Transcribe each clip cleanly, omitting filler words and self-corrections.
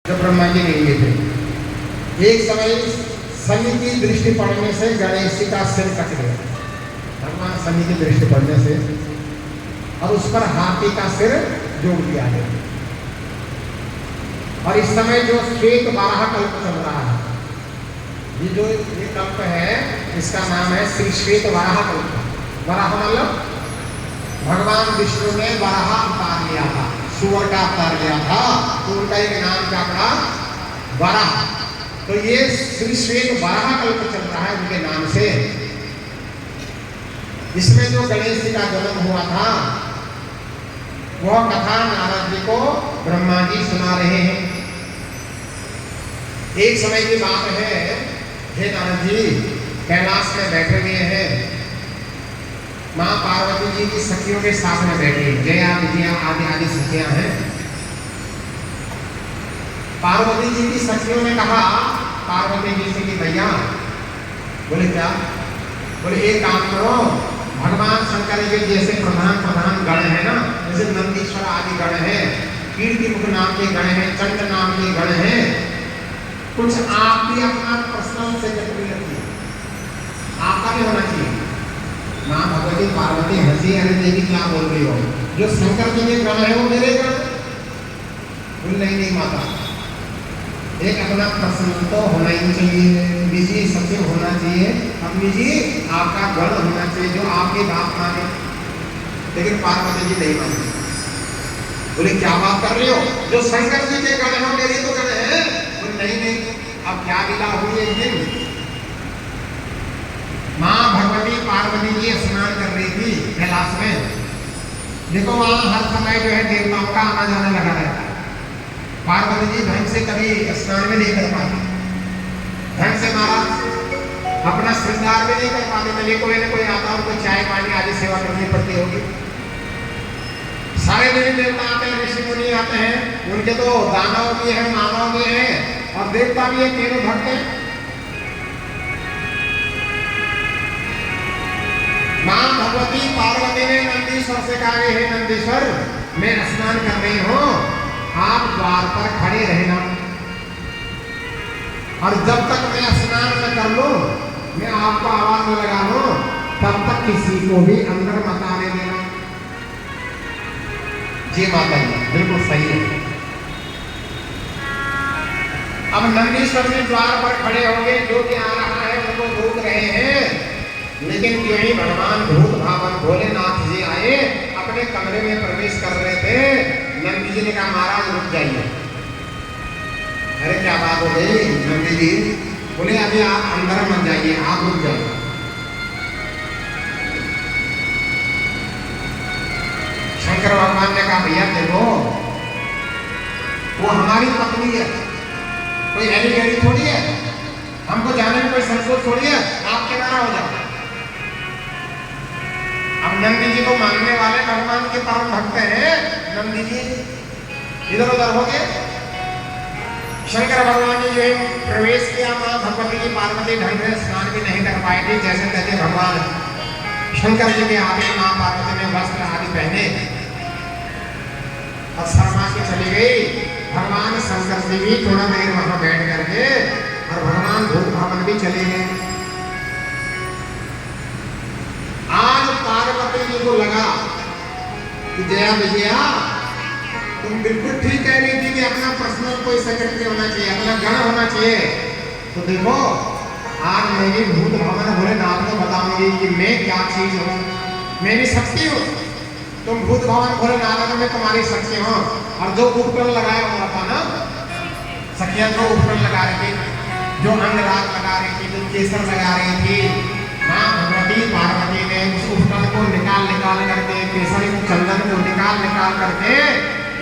जब ब्रह्मा जी नहीं थे, एक समय शनि की दृष्टि पड़ने से गणेश जी का सिर कट गया। भगवान शनि की दृष्टि पड़ने से और उस पर हाथी का सिर जोड़ दिया गया। और इस समय जो श्वेत वाराह कल्प चल रहा है, ये कल्प है, इसका नाम है श्री श्वेत वाराह कल्प। वाराह मतलब भगवान विष्णु ने वाराह अवतार लिया था, सुअर का अवतार लिया था, तो उनका एक नाम क्या पड़ा, वाराह। तो ये श्री श्वेत वाराह कल्प चल रहा है उनके नाम से। इसमें जो गणेश जी का जन्म हुआ था वह कथा नारद जी को ब्रह्मा जी सुना रहे हैं। एक समय की बात है, हे नारद जी कैलाश में बैठे हुए हैं, माँ पार्वती जी की सखियों के साथ में बैठी, जया विजया आदि आदि सखियां हैं। पार्वती जी की सखियों ने कहा पार्वती जी से कि भैया, बोले क्या, बोले एक काम करो, भगवान शंकर के जैसे प्रधान प्रधान गण है ना, जैसे नंदीश्वर आदि गण है, कीर्ति मुख नाम के गण है, चंड नाम के गण है, कुछ आप भी अपना पर्सनल सेक्रेटरी रखिए, आपका भी होना चाहिए। माँ भगवती पार्वती हंसी, अरे देवी क्या बोल रही हो, जो शंकर जी के गण है वो मेरे गण। बोल नहीं माता, एक अपना पर्सनल तो होना ही चाहिए, निजी सचिव होना चाहिए, अपनी जी आपका गण होना चाहिए जो आपकी बात माने। लेकिन पार्वती जी नहीं मानी, बोले क्या बात कर रहे हो, जो शंकर जी के गण है मेरे तो गण है। बोले नहीं, अब क्या लीला हुई एक दिन, माँ भगवती पार्वती जी स्नान कर रही थी कैलाश में। देखो वहां हर समय जो है देवताओं का आना जाना लगा रहता है। पार्वती जी ढंग से कभी स्नान में नहीं कर पाती, ढंग से महाराज अपना श्रृंगार भी नहीं कर पाते। चलिए कोई ना कोई आता है, उनको चाय पानी आदि सेवा करनी पड़ती होगी। सारे देवी देवता आते हैं, ऋषि मुनि आते हैं, उनके तो दानव भी है, मानव भी है और देवता भी है, तीनों भक्त हैं। माँ भगवती पार्वती ने नंदीश्वर से कहा, हे नंदीश्वर मैं स्नान कर रही हूँ, आप द्वार पर खड़े रहना और जब तक मैं स्नान न कर लूं, मैं आपको आवाज न लगा लूं, तब तक किसी को भी अंदर मत आने देना। जी माता जी बिल्कुल सही है। अब नंदीश्वर जी द्वार पर खड़े हो गए, जो भी आ रहा है उनको रोक रहे हैं। लेकिन क्यों ही भगवान भूत भावन भोलेनाथ जी आए, अपने कमरे में प्रवेश कर रहे थे। नंदी जी ने कहा महाराज रुक जाइए। अरे क्या बात हो गई नंदी जी, बोले अभी आप अंदर मत जाइए, आप रुक जाइए। शंकर भगवान ने कहा भैया देखो, वो हमारी पत्नी है, कोई ऐसी गैरी थोड़ी है, हमको जाने में कोई संकोच थोड़ी है, आप किनारा हो जाओ। अब नंदी जी को मानने वाले भगवान के परम भक्त हैं, नंदी जी इधर उधर हो गए। शंकर भगवान ने जो प्रवेश किया, माँ भगवती की पार्वती ढंग से स्नान भी नहीं कर पाई थी। जैसे तैसे भगवान शंकर जी के आगे माँ पार्वती ने वस्त्र आदि पहने और शर्मा के चली गई। भगवान शंकर जी भी थोड़ा देर वहां बैठ करके और भगवान भूत भवन भी चले गए। आज पार्वती जी को लगा कि जया विजया तुम बिल्कुल ठीक कह रही थी कि अपना पर्सनल कोई सेक्रेटरी होना चाहिए, अपना गण होना चाहिए। तो देखो आज मैं भी भूत भवन भोलेनाथ को बताऊंगी कि मैं क्या चीज हूँ, मैं भी शक्ति हूँ। तुम भूत भवन भोलेनाथ में तुम्हारी शक्ति हो। और जो उपकरण लगाया हुआ था ना, सखियां जो उपकरण लगा रही थी, जो अंगराग लगा रही थी, जो केसर लगा रही थी, माँ भगवती पार्वती ने उस उपकरण को निकाल करके, केसरी चंदन को निकाल करके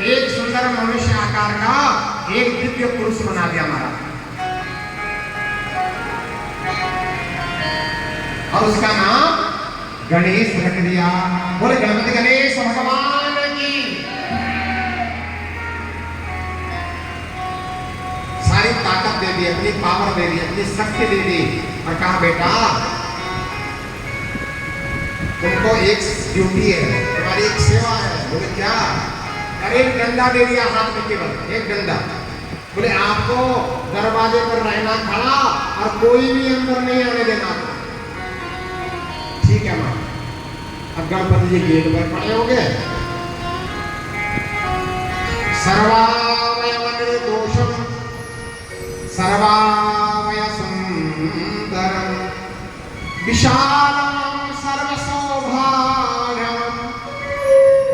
एक सुंदर मनुष्य आकार का एक दिव्य पुरुष बना दिया हमारा। और उसका नाम गणेश रख दिया। बोले गणपति गणेश भगवान की। सारी ताकत दे दी, अपनी पावर दे दी, अपनी शक्ति दे दी और कहा बेटा तुमको एक ड्यूटी है, तुम्हारी एक सेवा है। बोले क्या? अरे एक डंडा दे दिया हाथ में, केवल एक डंडा। बोले आपको दरवाजे पर रहना खड़ा और कोई भी अंदर नहीं आने देना। ठीक है माँ। अब गणपति जी गेट पर खड़े हो गए। सर्वावय निर्दोषम सर्वावय सुंदरम विशालम सर्वसौभाग्यम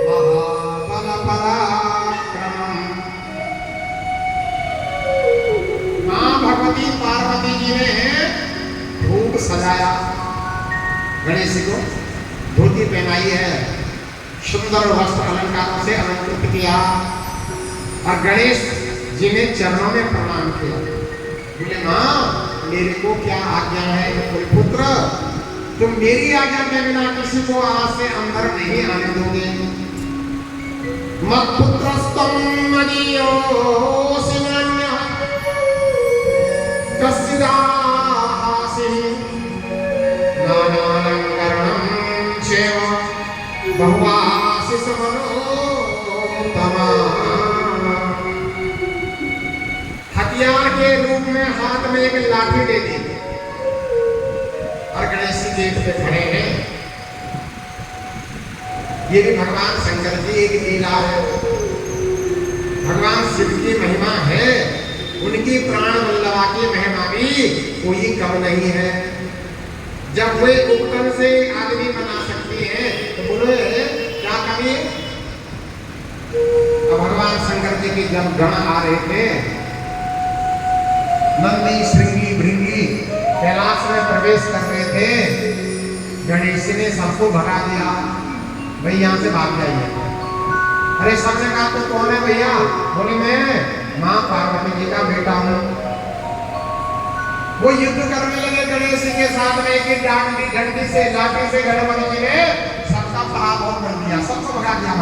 महाबल पराक्रमम। मां भगवती पार्वती जी ने धूप सजाया, गणेश जी को धोती पहनाई है, सुंदर वस्त्र अलंकारों से अलंकृत किया और गणेश जी ने चरणों में प्रणाम किया। बोले मां मेरे को क्या आज्ञा है कोई पुत्र, तुम मेरी आज्ञा के बिना किसी को आज से अंदर नहीं आने दोगे। मत पुत्रस्तम मदीयोऽसि नान्यः कस्यदासि नानालंकरणं चैव बहुवासि समनोत्तमा। हथियार के रूप में हाथ में एक लाठी ले ली और गणेश जी गेट पे खड़े हैं। ये भी भगवान शंकर जी एक लीला है, भगवान शिव की महिमा है, उनकी प्राण वल्लभा की महिमा भी कोई कम नहीं है। जब वे उपकरण से आदमी बना सकती है तो बोले क्या कमी। भगवान शंकर जी की जब गण आ रहे थे, नंदी श्रृंगी भृंगी कैलाश में प्रवेश कर रहे थे, गणेश जी ने सबको भगा दिया, भाई यहाँ से भाग जाइए। अरे सबने कहा तो कौन है भैया? बोले मैं माँ पार्वती जी का बेटा हूँ। वो युद्ध करने लगे गणेश जी के साथ में, एक डंडी से लाठी से गणपति जी ने सबका पराभव कर दिया, सबको भगा दिया।